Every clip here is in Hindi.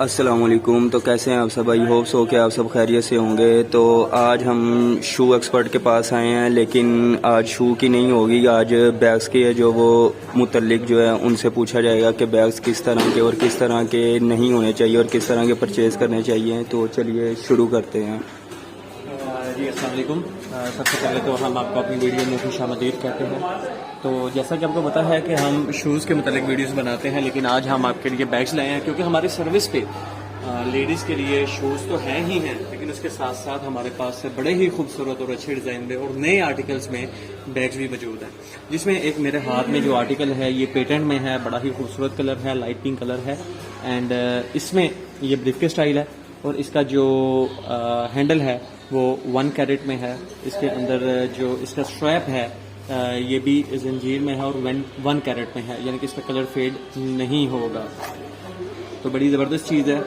अस्सलामुअलैकुम। तो कैसे हैं आप सब? आई होप सो कि आप सब खैरियत से होंगे। तो आज हम शू एक्सपर्ट के पास आए हैं, लेकिन आज शू की नहीं होगी, आज बैग्स की है। जो वो मुतल्लिक जो है उनसे पूछा जाएगा कि बैग्स किस तरह के और किस तरह के नहीं होने चाहिए और किस तरह के परचेज़ करने चाहिए। तो चलिए शुरू करते हैं। जी अस्सलाम वालेकुम। सबसे पहले तो हम आपको अपनी वीडियो में खुशामदीद कहते हैं। तो जैसा कि आपको पता है कि हम शूज़ के मुतालिक वीडियोस बनाते हैं, लेकिन आज हम आपके लिए बैग्स लाए हैं, क्योंकि हमारी सर्विस पे लेडीज़ के लिए शूज़ तो हैं ही हैं, लेकिन उसके साथ साथ हमारे पास बड़े ही खूबसूरत और अच्छे डिज़ाइन में और नए आर्टिकल्स में बैग्स भी मौजूद हैं। जिसमें एक मेरे हाथ में जो आर्टिकल है ये पेटेंट में है, बड़ा ही खूबसूरत कलर है, लाइट पिंक कलर है। एंड इसमें ये ब्रीफ के स्टाइल है और इसका जो हैंडल है वो 1 कैरेट में है। इसके अंदर जो इसका स्ट्रैप है ये भी जंजीर में है और 1 कैरेट में है, यानी कि इसका कलर फेड नहीं होगा। तो बड़ी ज़बरदस्त चीज़ है,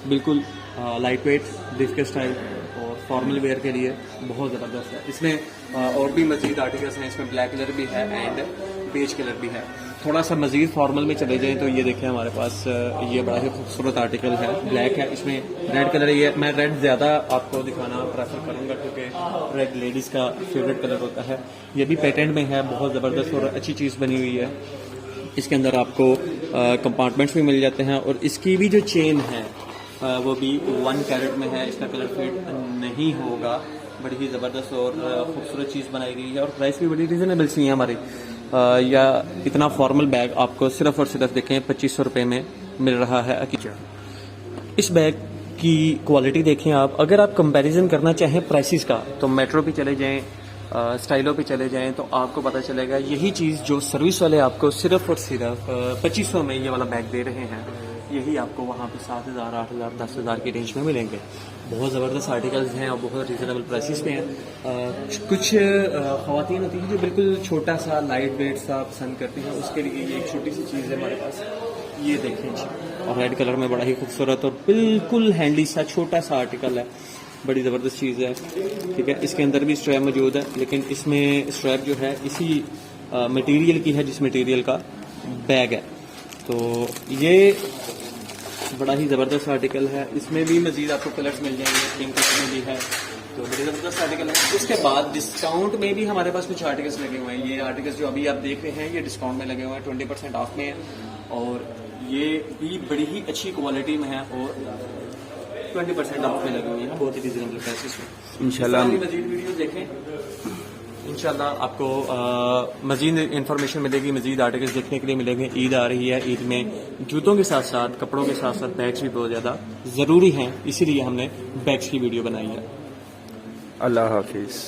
बिल्कुल लाइट वेट ब्रीफ के स्टाइल और फॉर्मल वेयर के लिए बहुत ज़बरदस्त है। इसमें और भी मज़ीद आर्टिकल्स हैं, इसमें ब्लैक कलर भी है एंड बेज कलर भी है। थोड़ा सा मज़ीद फॉर्मल में चले जाएं तो ये देखें हमारे पास ये बड़ा ही खूबसूरत आर्टिकल है, ब्लैक है, इसमें रेड कलर है। ये मैं रेड ज़्यादा आपको दिखाना प्रेफर करूँगा, क्योंकि रेड लेडीज़ का फेवरेट कलर होता है। ये भी पेटेंट में है, बहुत ज़बरदस्त और अच्छी चीज़ बनी हुई है। इसके अंदर आपको कंपार्टमेंट्स भी मिल जाते हैं और इसकी भी जो चेन है वो भी 1 कैरेट में है, इसका कलर फेड नहीं होगा। बड़ी ही ज़बरदस्त और खूबसूरत चीज़ बनाई गई है और प्राइस भी बड़ी रीज़नेबल सी है हमारी। या इतना फॉर्मल बैग आपको सिर्फ और सिर्फ देखें 2500 रुपये में मिल रहा है। इस बैग की क्वालिटी देखें आप, अगर आप कंपैरिजन करना चाहें प्राइसेस का तो मेट्रो पे चले जाएं, स्टाइलो पे चले जाएं, तो आपको पता चलेगा यही चीज़ जो सर्विस वाले आपको सिर्फ और सिर्फ 2500 में ये वाला बैग दे रहे हैं, यही आपको वहाँ पे 7000, 8000, 10,000 की रेंज में मिलेंगे। बहुत ज़बरदस्त आर्टिकल्स हैं और बहुत रीज़नेबल प्राइसेस पे हैं। कुछ ख़वातीन होती हैं जो बिल्कुल छोटा सा लाइट वेट सा पसंद करती हैं, उसके लिए ये एक छोटी सी चीज़ है हमारे पास, ये देखें जी, और रेड कलर में बड़ा ही खूबसूरत और बिल्कुल हैंडी सा छोटा सा आर्टिकल है, बड़ी ज़बरदस्त चीज़ है। ठीक है, इसके अंदर भी स्ट्रैप मौजूद है, लेकिन इसमें स्ट्रैप जो है इसी मटेरियल की है जिस मटेरियल का बैग है। तो ये बड़ा ही ज़बरदस्त आर्टिकल है, इसमें भी मज़ीद आपको कलर्स मिल जाएंगे, पिंक कलर में भी है, तो बड़ी ज़बरदस्त आर्टिकल है। उसके बाद डिस्काउंट में भी हमारे पास कुछ आर्टिकल्स लगे हुए हैं। ये आर्टिकल्स जो अभी आप देख रहे हैं ये डिस्काउंट में लगे हुए हैं, 20% ऑफ में है और ये भी बड़ी ही अच्छी क्वालिटी में है और 20% ऑफ में लगे हुए हैं, बहुत ही रीजनेबल प्राइसेस में। इंशाल्लाह मज़ीद वीडियो देखें, इंशाल्लाह आपको मज़ीद इन्फॉर्मेशन मिलेगी, मज़ीद आर्टिकल्स देखने के लिए मिलेंगे। ईद आ रही है, ईद में जूतों के साथ साथ कपड़ों के साथ साथ बैग्स भी बहुत ज़्यादा ज़रूरी हैं, इसीलिए हमने बैग्स की वीडियो बनाई है। अल्लाह हाफिज़।